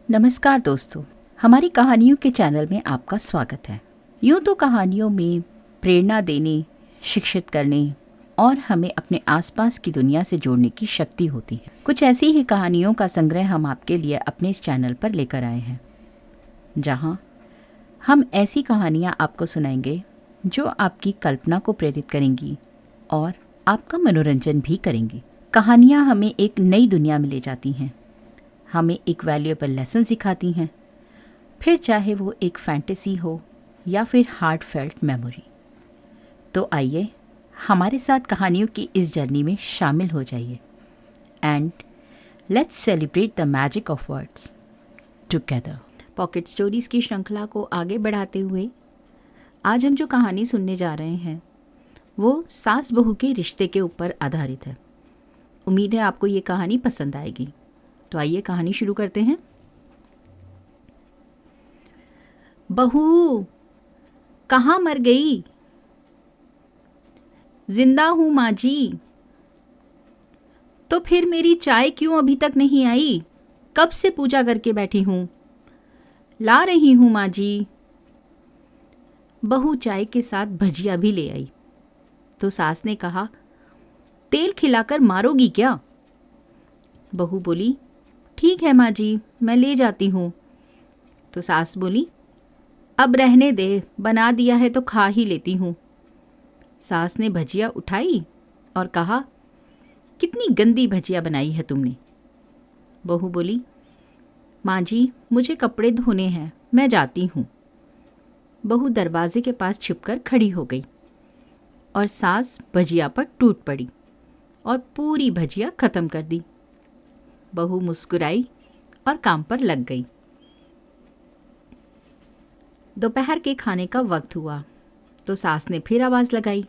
नमस्कार दोस्तों, हमारी कहानियों के चैनल में आपका स्वागत है। यूँ तो कहानियों में प्रेरणा देने, शिक्षित करने और हमें अपने आसपास की दुनिया से जोड़ने की शक्ति होती है। कुछ ऐसी ही कहानियों का संग्रह हम आपके लिए अपने इस चैनल पर लेकर आए हैं, जहाँ हम ऐसी कहानियाँ आपको सुनाएंगे जो आपकी कल्पना को प्रेरित करेंगी और आपका मनोरंजन भी करेंगी। कहानियाँ हमें एक नई दुनिया में ले जाती हैं, हमें एक वैल्यूएबल लेसन सिखाती हैं, फिर चाहे वो एक फैंटेसी हो या फिर हार्ट फेल्ट मेमोरी। तो आइए हमारे साथ कहानियों की इस जर्नी में शामिल हो जाइए and let's celebrate the magic of words together. Pocket stories की श्रृंखला को आगे बढ़ाते हुए आज हम जो कहानी सुनने जा रहे हैं वो सास बहू के रिश्ते के ऊपर आधारित है। उम्मीद है आपको ये कहानी पसंद आएगी। तो आइए कहानी शुरू करते हैं। बहू, कहाँ मर गई? जिंदा हूँ माँ जी। तो फिर मेरी चाय क्यों अभी तक नहीं आई? कब से पूजा करके बैठी हूँ। ला रही हूँ माँ जी। बहू चाय के साथ भजिया भी ले आई। तो सास ने कहा, तेल खिलाकर मारोगी क्या? बहू बोली, ठीक है माँ जी, मैं ले जाती हूँ। तो सास बोली, अब रहने दे, बना दिया है तो खा ही लेती हूँ। सास ने भजिया उठाई और कहा, कितनी गंदी भजिया बनाई है तुमने। बहू बोली, माँ जी, मुझे कपड़े धोने हैं, मैं जाती हूँ। बहू दरवाजे के पास छिपकर खड़ी हो गई और सास भजिया पर टूट पड़ी और पूरी भजिया खत्म कर दी। बहू मुस्कुराई और काम पर लग गई। दोपहर के खाने का वक्त हुआ तो सास ने फिर आवाज़ लगाई,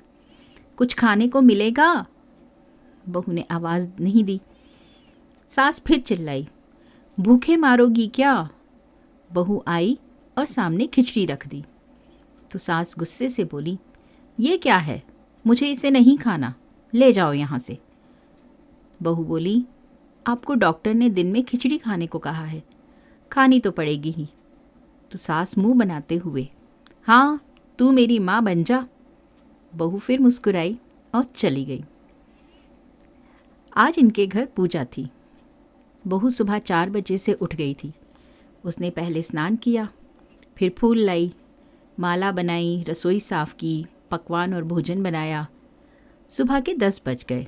कुछ खाने को मिलेगा? बहू ने आवाज़ नहीं दी। सास फिर चिल्लाई, भूखे मारोगी क्या? बहू आई और सामने खिचड़ी रख दी। तो सास गुस्से से बोली, ये क्या है? मुझे इसे नहीं खाना, ले जाओ यहाँ से। बहू बोली, आपको डॉक्टर ने दिन में खिचड़ी खाने को कहा है, खानी तो पड़ेगी ही। तो सास मुंह बनाते हुए, हाँ, तू मेरी माँ बन जा। बहू फिर मुस्कुराई और चली गई। आज इनके घर पूजा थी। बहू सुबह 4 बजे से उठ गई थी। उसने पहले स्नान किया, फिर फूल लाई, माला बनाई, रसोई साफ की, पकवान और भोजन बनाया। सुबह के 10 बज गए।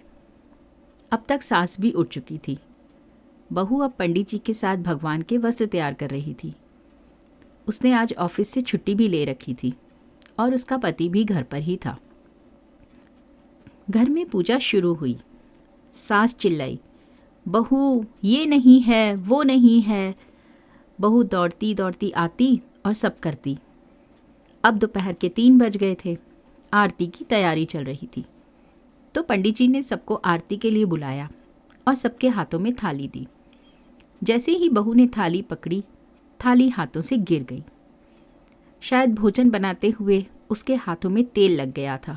अब तक सास भी उठ चुकी थी। बहू अब पंडित जी के साथ भगवान के वस्त्र तैयार कर रही थी। उसने आज ऑफिस से छुट्टी भी ले रखी थी और उसका पति भी घर पर ही था। घर में पूजा शुरू हुई। सास चिल्लाई, बहू, ये नहीं है, वो नहीं है। बहू दौड़ती दौड़ती आती और सब करती। अब दोपहर के 3 बज गए थे। आरती की तैयारी चल रही थी। तो पंडित जी ने सबको आरती के लिए बुलाया और सबके हाथों में थाली दी। जैसे ही बहू ने थाली पकड़ी, थाली हाथों से गिर गई। शायद भोजन बनाते हुए उसके हाथों में तेल लग गया था,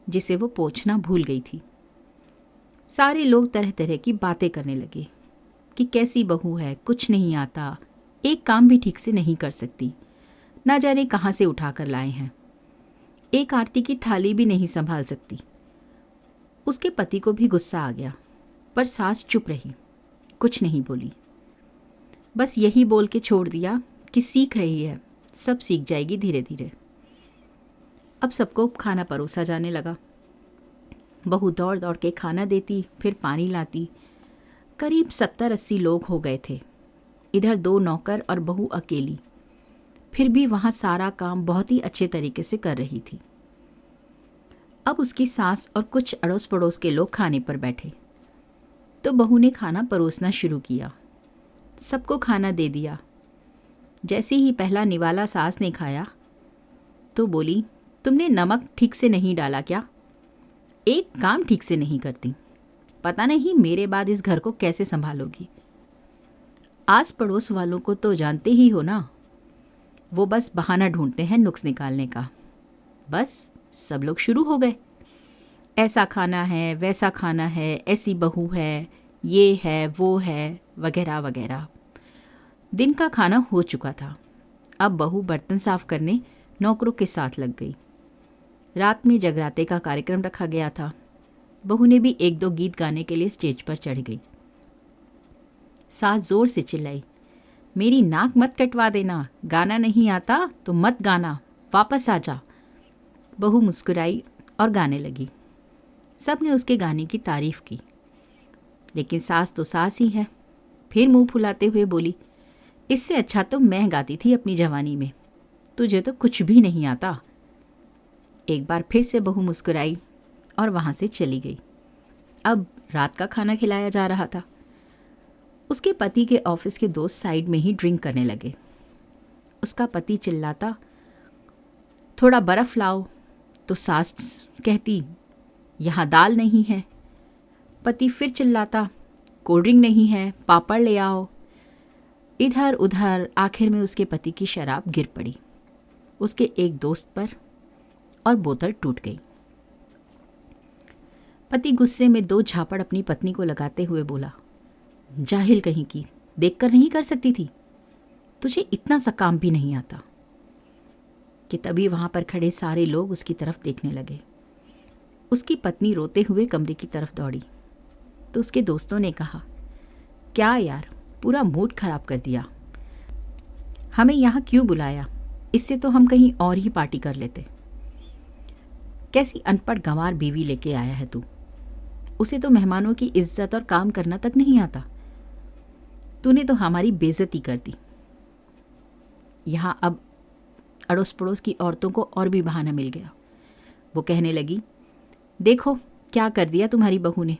जिसे वो पोंछना भूल गई थी। सारे लोग तरह तरह की बातें करने लगे कि कैसी बहू है, कुछ नहीं आता, एक काम भी ठीक से नहीं कर सकती, ना जाने कहाँ से उठा कर लाए हैं, एक आरती की थाली भी नहीं संभाल सकती। उसके पति को भी गुस्सा आ गया, पर सास चुप रही, कुछ नहीं बोली। बस यही बोल के छोड़ दिया कि सीख रही है, सब सीख जाएगी धीरे धीरे। अब सबको खाना परोसा जाने लगा। बहू दौड़ दौड़ के खाना देती, फिर पानी लाती। करीब 70-80 लोग हो गए थे। इधर 2 नौकर और बहू अकेली। फिर भी वहाँ सारा काम बहुत ही अच्छे तरीके से कर रही थी। अब उसकी सास और कुछ अड़ोस पड़ोस के लोग खाने पर बैठे तो बहू ने खाना परोसना शुरू किया। सबको खाना दे दिया। जैसे ही पहला निवाला सास ने खाया तो बोली, तुमने नमक ठीक से नहीं डाला क्या? एक काम ठीक से नहीं करती, पता नहीं मेरे बाद इस घर को कैसे संभालोगी। आस पड़ोस वालों को तो जानते ही हो ना, वो बस बहाना ढूंढते हैं नुक्स निकालने का। बस सब लोग शुरू हो गए, ऐसा खाना है, वैसा खाना है, ऐसी बहू है, ये है, वो है, वगैरह वगैरह। दिन का खाना हो चुका था। अब बहू बर्तन साफ करने नौकरों के साथ लग गई। रात में जगराते का कार्यक्रम रखा गया था। बहू ने भी 1-2 गीत गाने के लिए स्टेज पर चढ़ गई। सास जोर से चिल्लाई, मेरी नाक मत कटवा देना, गाना नहीं आता तो मत गाना, वापस आ जा। बहू मुस्कुराई और गाने लगी। सब ने उसके गाने की तारीफ की, लेकिन सास तो सास ही है। फिर मुंह फुलाते हुए बोली, इससे अच्छा तो मैं गाती थी अपनी जवानी में, तुझे तो कुछ भी नहीं आता। एक बार फिर से बहू मुस्कुराई और वहाँ से चली गई। अब रात का खाना खिलाया जा रहा था। उसके पति के ऑफिस के दोस्त साइड में ही ड्रिंक करने लगे। उसका पति चिल्लाता, थोड़ा बर्फ़ लाओ, तो सास कहती, यहाँ दाल नहीं है। पति फिर चिल्लाता, कोल्ड ड्रिंक नहीं है, पापड़ ले आओ। इधर उधर आखिर में उसके पति की शराब गिर पड़ी उसके एक दोस्त पर और बोतल टूट गई। पति गुस्से में 2 झापड़ अपनी पत्नी को लगाते हुए बोला, जाहिल कहीं की, देखकर नहीं कर सकती थी, तुझे इतना सा काम भी नहीं आता। कि तभी वहां पर खड़े सारे लोग उसकी तरफ देखने लगे। उसकी पत्नी रोते हुए कमरे की तरफ दौड़ी तो उसके दोस्तों ने कहा, क्या यार, पूरा मूड खराब कर दिया, हमें यहाँ क्यों बुलाया, इससे तो हम कहीं और ही पार्टी कर लेते। कैसी अनपढ़ गंवार बीवी लेके आया है तू, उसे तो मेहमानों की इज्जत और काम करना तक नहीं आता। तूने तो हमारी बेइज्जती कर दी। यहाँ अब अड़ोस पड़ोस की औरतों को और भी बहाना मिल गया। वो कहने लगी, देखो क्या कर दिया तुम्हारी बहू ने,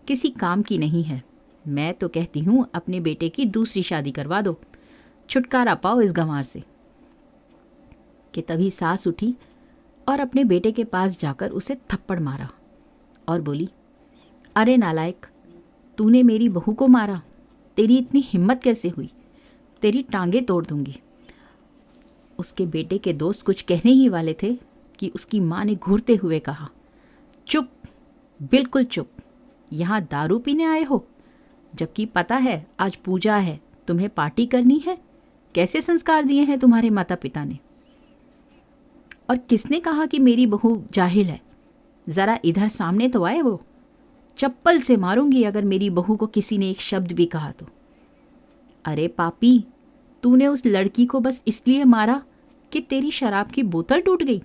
किसी काम की नहीं है। मैं तो कहती हूँ अपने बेटे की दूसरी शादी करवा दो, छुटकारा पाओ इस गंवार से। कि तभी सास उठी और अपने बेटे के पास जाकर उसे थप्पड़ मारा और बोली, अरे नालायक, तूने मेरी बहू को मारा, तेरी इतनी हिम्मत कैसे हुई, तेरी टांगे तोड़ दूंगी। उसके बेटे के दोस्त कुछ कहने ही वाले थे कि उसकी माँ ने घूरते हुए कहा, चुप, बिल्कुल चुप, यहाँ दारू पीने आए हो, जबकि पता है आज पूजा है, तुम्हें पार्टी करनी है। कैसे संस्कार दिए हैं तुम्हारे माता पिता ने। और किसने कहा कि मेरी बहू जाहिल है, ज़रा इधर सामने तो आए। वो चप्पल से मारूंगी अगर मेरी बहू को किसी ने एक शब्द भी कहा तो। अरे पापी, तूने उस लड़की को बस इसलिए मारा कि तेरी शराब की बोतल टूट गई।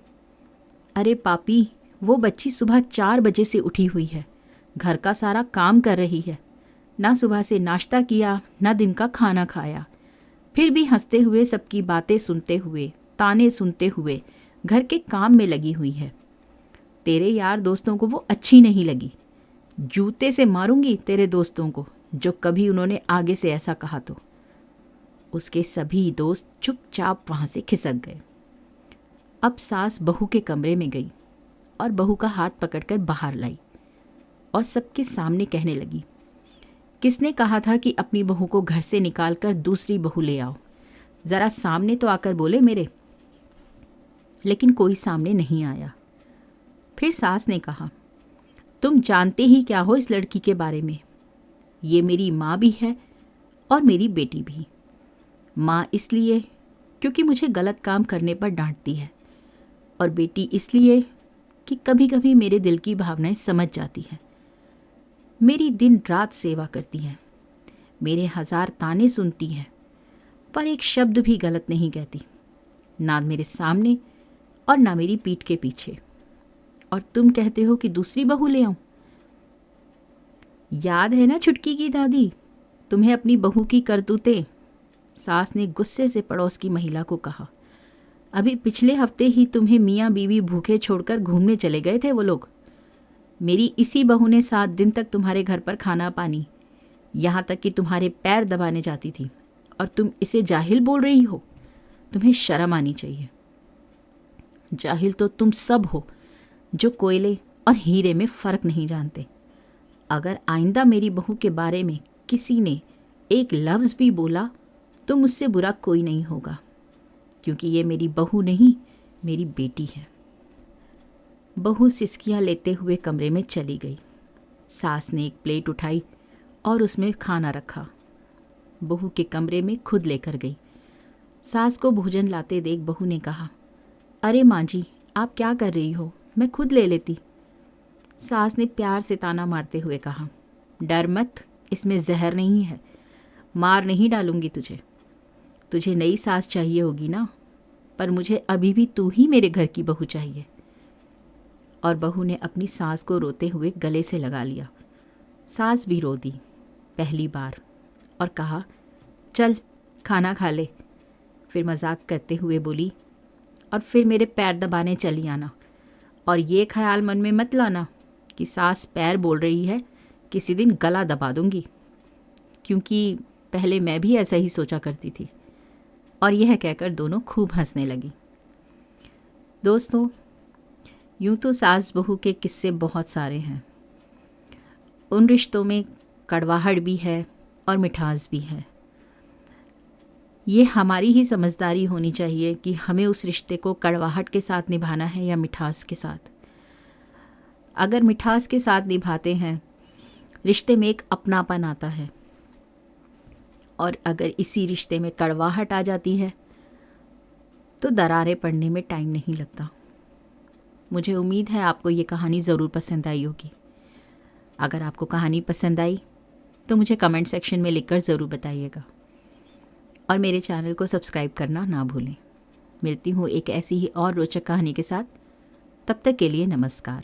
अरे पापी, वो बच्ची सुबह 4 बजे से उठी हुई है, घर का सारा काम कर रही है, ना सुबह से नाश्ता किया, ना दिन का खाना खाया, फिर भी हंसते हुए, सबकी बातें सुनते हुए, ताने सुनते हुए घर के काम में लगी हुई है। तेरे यार दोस्तों को वो अच्छी नहीं लगी। जूते से मारूंगी तेरे दोस्तों को जो कभी उन्होंने आगे से ऐसा कहा तो। उसके सभी दोस्त चुपचाप वहाँ से खिसक गए। अब सास बहू के कमरे में गई और बहू का हाथ पकड़कर बाहर लाई और सबके सामने कहने लगी, किसने कहा था कि अपनी बहू को घर से निकालकर दूसरी बहू ले आओ, ज़रा सामने तो आकर बोले मेरे। लेकिन कोई सामने नहीं आया। फिर सास ने कहा, तुम जानते ही क्या हो इस लड़की के बारे में, ये मेरी माँ भी है और मेरी बेटी भी। माँ इसलिए क्योंकि मुझे गलत काम करने पर डांटती है, और बेटी इसलिए कि कभी कभी मेरे दिल की भावनाएं समझ जाती हैं। मेरी दिन रात सेवा करती हैं, मेरे 1000 ताने सुनती हैं, पर एक शब्द भी गलत नहीं कहती, ना मेरे सामने और ना मेरी पीठ के पीछे। और तुम कहते हो कि दूसरी बहू ले आऊं। याद है ना छुटकी की दादी, तुम्हें अपनी बहू की करतूतें। सास ने गुस्से से पड़ोस की महिला को कहा, अभी पिछले हफ्ते ही तुम्हें मियाँ बीवी भूखे छोड़कर घूमने चले गए थे वो लोग। मेरी इसी बहू ने 7 दिन तक तुम्हारे घर पर खाना पानी, यहाँ तक कि तुम्हारे पैर दबाने जाती थी, और तुम इसे जाहिल बोल रही हो। तुम्हें शर्म आनी चाहिए। जाहिल तो तुम सब हो जो कोयले और हीरे में फ़र्क नहीं जानते। अगर आइंदा मेरी बहू के बारे में किसी ने एक लफ्ज़ भी बोला तो मुझसे बुरा कोई नहीं होगा, क्योंकि ये मेरी बहू नहीं, मेरी बेटी है। बहू सिसकियाँ लेते हुए कमरे में चली गई। सास ने एक प्लेट उठाई और उसमें खाना रखा। बहू के कमरे में खुद लेकर गई। सास को भोजन लाते देख बहू ने कहा, अरे माँ जी, आप क्या कर रही हो, मैं खुद ले लेती। सास ने प्यार से ताना मारते हुए कहा, डर मत, इसमें जहर नहीं है, मार नहीं डालूंगी तुझे। तुझे नई सास चाहिए होगी ना, पर मुझे अभी भी तू ही मेरे घर की बहू चाहिए। और बहू ने अपनी सास को रोते हुए गले से लगा लिया। सास भी रो दी पहली बार और कहा, चल खाना खा ले। फिर मजाक करते हुए बोली, और फिर मेरे पैर दबाने चली आना, और ये ख्याल मन में मत लाना कि सास पैर बोल रही है, किसी दिन गला दबा दूंगी, क्योंकि पहले मैं भी ऐसा ही सोचा करती थी। और यह कहकर दोनों खूब हंसने लगी। दोस्तों, यूँ तो सास बहू के किस्से बहुत सारे हैं। उन रिश्तों में कड़वाहट भी है और मिठास भी है। ये हमारी ही समझदारी होनी चाहिए कि हमें उस रिश्ते को कड़वाहट के साथ निभाना है या मिठास के साथ। अगर मिठास के साथ निभाते हैं, रिश्ते में एक अपनापन आता है, और अगर इसी रिश्ते में कड़वाहट आ जाती है तो दरारें पड़ने में टाइम नहीं लगता। मुझे उम्मीद है आपको ये कहानी ज़रूर पसंद आई होगी। अगर आपको कहानी पसंद आई तो मुझे कमेंट सेक्शन में लिखकर ज़रूर बताइएगा, और मेरे चैनल को सब्सक्राइब करना ना भूलें। मिलती हूँ एक ऐसी ही और रोचक कहानी के साथ। तब तक के लिए नमस्कार।